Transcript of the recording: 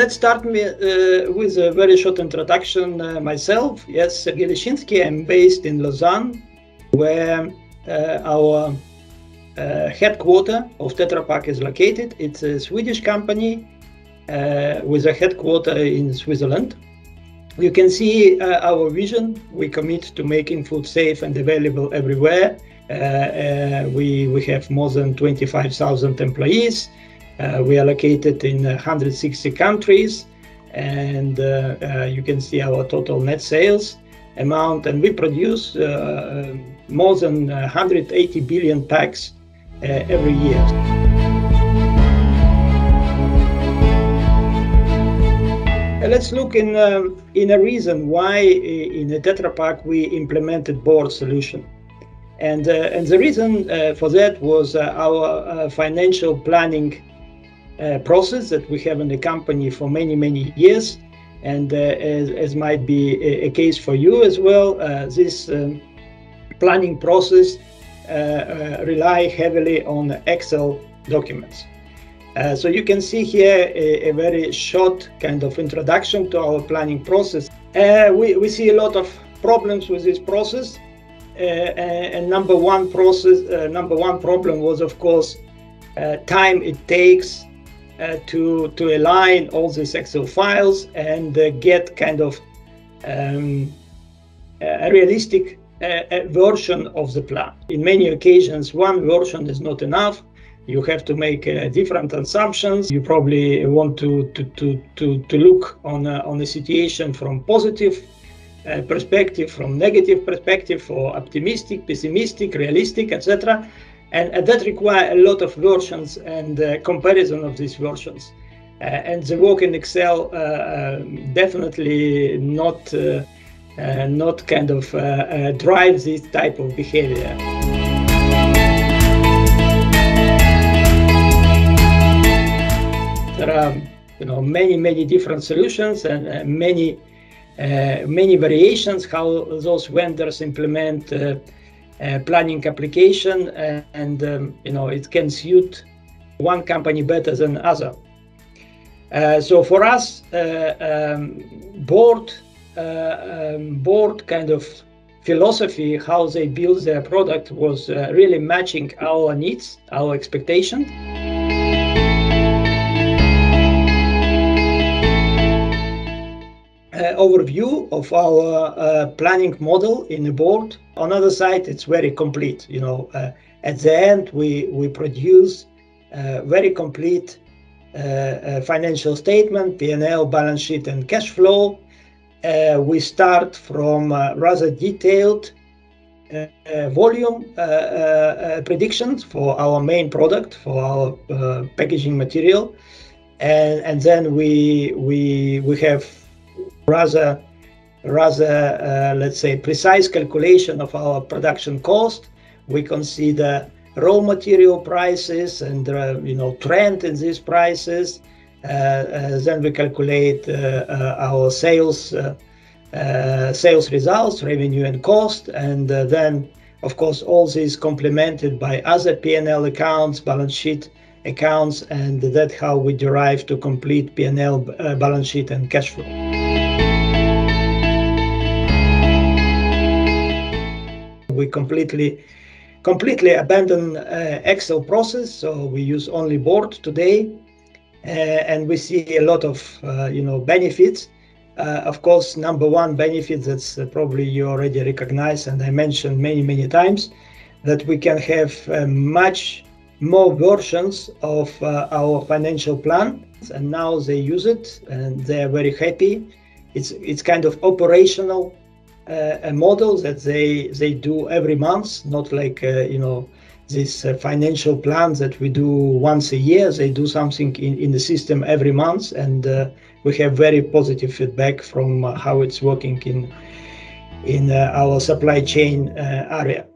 let's start with a very short introduction. Myself, yes, Sergei Leshinsky. I'm based in Lausanne, where our headquarters of Tetra Pak is located. It's a Swedish company with a headquarters in Switzerland. You can see our vision. We commit to making food safe and available everywhere. We have more than 25,000 employees. We are located in 160 countries, and you can see our total net sales amount, and we produce more than 180 billion packs every year. Let's look in a reason why in the Tetra Pak we implemented board solution. And the reason for that was our financial planning process that we have in the company for many years, and as might be a case for you as well, this planning process rely heavily on Excel documents. So you can see here a very short kind of introduction to our planning process. We see a lot of problems with this process, and number one problem was, of course, time it takes to align all these Excel files and get kind of a realistic version of the plan. In many occasions, one version is not enough. You have to make different assumptions. You probably want to look on a situation from positive perspective, from negative perspective, for optimistic, pessimistic, realistic, etc. And that requires a lot of versions and comparison of these versions. And the work in Excel definitely not kind of drives this type of behavior. There are many different solutions and many variations how those vendors implement planning application, and it can suit one company better than other. So for us, board kind of philosophy, how they build their product, was really matching our needs, our expectations. Overview of our planning model in the board. On the other side, it's very complete. At the end, we produce very complete financial statement, P&L, balance sheet, and cash flow. We start from rather detailed volume predictions for our main product, for our packaging material, and then we have rather let's say precise calculation of our production cost. We consider raw material prices and trend in these prices. Then we calculate our sales results, revenue and cost, and then of course all this complemented by other P&L accounts, balance sheet accounts, and that's how we derive to complete P&L, balance sheet, and cash flow. We completely abandon Excel process, so we use only board today, and we see a lot of benefits. Of course, number one benefit that's probably you already recognize, and I mentioned many times, that we can have much more versions of our financial plan, and now they use it and they're very happy. It's kind of operational a model that they do every month, not like this financial plans that we do once a year. They do something in the system every month, and we have very positive feedback from how it's working in our supply chain area.